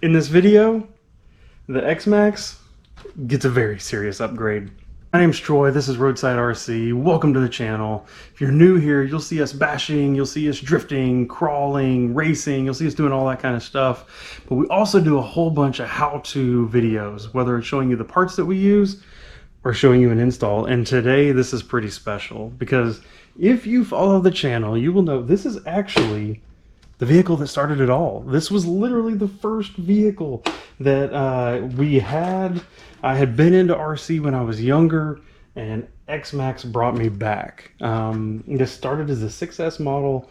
In this video, the X-Maxx gets a very serious upgrade. My name's Troy, this is Roadside RC. Welcome to the channel. If you're new here, you'll see us bashing, you'll see us drifting, crawling, racing, you'll see us doing all that kind of stuff. But we also do a whole bunch of how-to videos, whether it's showing you the parts that we use or showing you an install. And today, this is pretty special because if you follow the channel, you will know this is actually the vehicle that started it all. This was literally the first vehicle that we had. I had been into RC when I was younger, and X-Maxx brought me back. This started as a 6S model,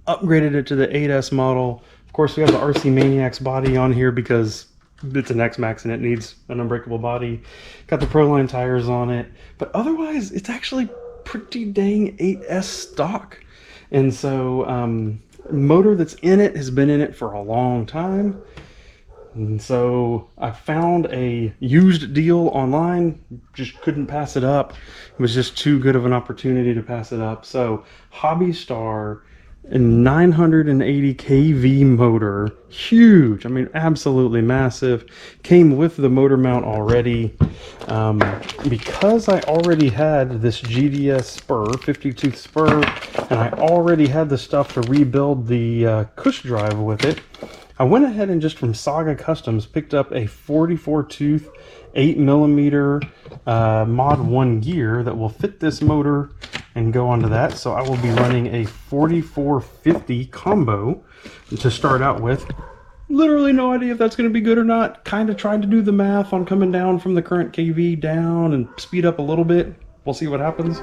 upgraded it to the 8S model. Of course, we have the RC Maniacs body on here because it's an X-Maxx and it needs an unbreakable body. Got the Proline tires on it, but otherwise, it's actually pretty dang 8S stock. And so, motor that's in it has been in it for a long time, and so I found a used deal online, just couldn't pass it up. It was just too good of an opportunity to pass it up. So Hobbystar, a 980 kV motor, huge, I mean absolutely massive, came with the motor mount already. Because I already had this GDS spur, 50 tooth spur, and I already had the stuff to rebuild the cush drive with it, I went ahead and just from Saga Customs picked up a 44 tooth 8mm mod 1 gear that will fit this motor and go onto that. So I will be running a 4450 combo to start out with. Literally no idea if that's going to be good or not. Kind of tried to do the math on coming down from the current KV down and speed up a little bit. We'll see what happens.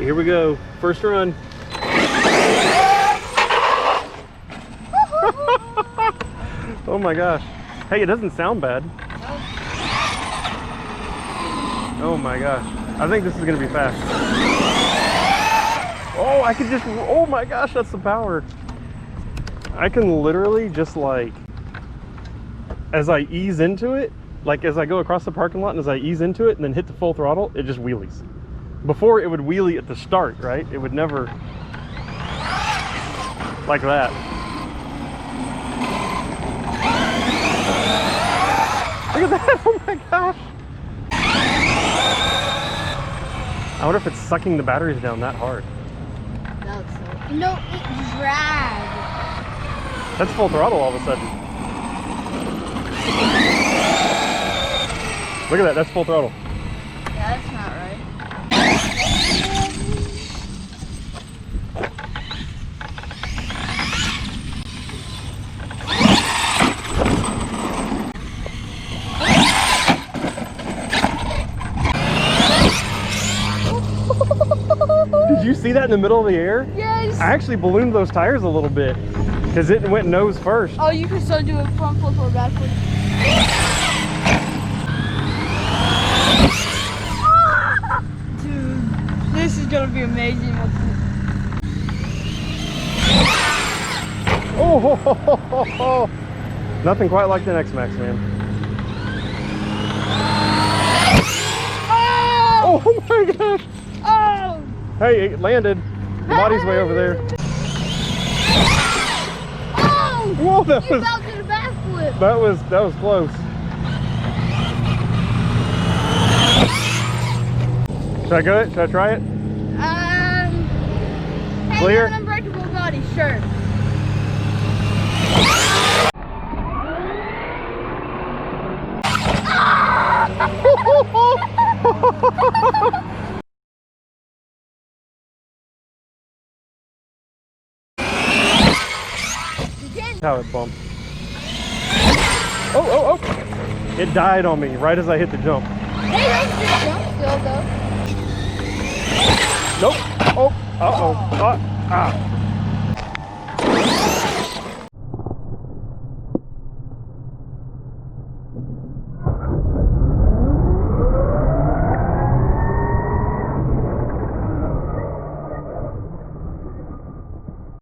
right, here we go. First run. Oh my gosh. Hey, it doesn't sound bad. Oh my gosh. I think this is gonna be fast. Oh, I can just, oh my gosh, that's the power. I can literally just like, as I ease into it, like as I go across the parking lot and as I ease into it and then hit the full throttle, it just wheelies. Before it would wheelie at the start, right? It would never, like that. Look at that, oh my gosh. I wonder if it's sucking the batteries down that hard. That looks so. No, it dragged. That's full throttle all of a sudden. Look at that, that's full throttle. Yeah, that's not right. Did you see that in the middle of the air? Yes. I actually ballooned those tires a little bit because it went nose first. Oh, you can still do a front flip or back flip. Dude, this is gonna be amazing. Oh, ho, ho, ho, ho, ho. Nothing quite like the X-Maxx, man. Oh! Oh my gosh. Oh! Hey, it landed. The body's way over there. Oh! Whoa, that You was, about did a backflip. that was close. Should I go it? Should I try it? Hey, Clear? an unbreakable body, sure. How it bumped. Oh, oh, oh! It died on me right as I hit the jump. Hey, that's just jump still, though. Nope. Oh, uh-oh. Ah.